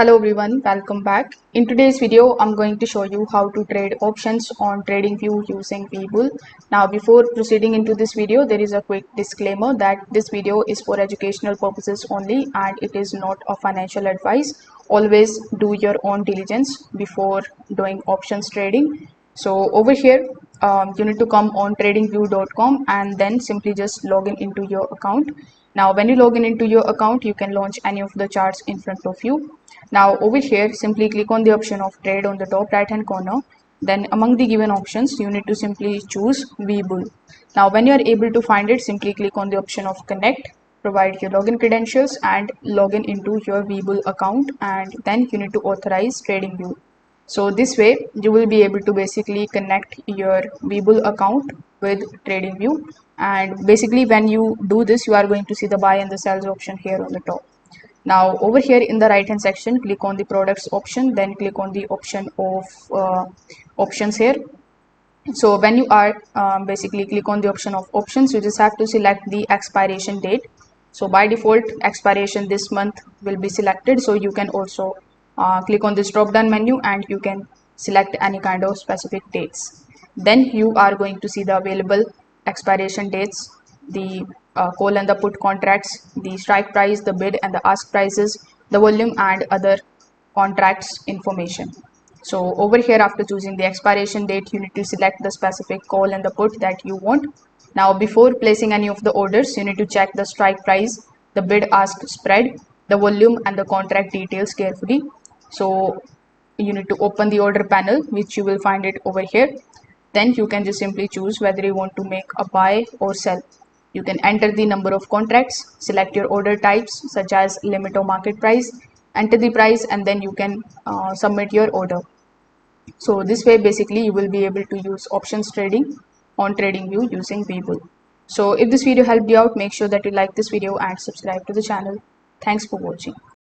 Hello everyone, welcome back. In today's video, I'm going to show you how to trade options on TradingView using Webull. Now, before proceeding into this video, there is a quick disclaimer that this video is for educational purposes only and it is not a financial advice. Always do your own diligence before doing options trading. So over here, you need to come on tradingview.com and then simply just log in into your account. Now, when you log in into your account, you can launch any of the charts in front of you. Now, over here, simply click on the option of trade on the top right hand corner. Then among the given options, you need to simply choose Webull. Now, when you are able to find it, simply click on the option of connect, provide your login credentials and log in into your Webull account, and then you need to authorize TradingView. So this way you will be able to basically connect your Webull account with TradingView, and basically when you do this, you are going to see the buy and the sells option here on the top. Now over here in the right hand section, click on the products option, then click on the option of options here. So when you are basically click on the option of options, you just have to select the expiration date. So by default, expiration this month will be selected. So you can also click on this drop down menu and you can select any kind of specific dates. Then you are going to see the available expiration dates, the call and the put contracts, the strike price, the bid and the ask prices, the volume and other contracts information. So over here, after choosing the expiration date, you need to select the specific call and the put that you want. Now, before placing any of the orders, you need to check the strike price, the bid ask spread, the volume and the contract details carefully. So you need to open the order panel, which you will find it over here. Then you can just simply choose whether you want to make a buy or sell. You can enter the number of contracts, select your order types such as limit or market price, enter the price, and then you can submit your order. So this way basically you will be able to use options trading on TradingView using Webull. So if this video helped you out, make sure that you like this video and subscribe to the channel. Thanks for watching.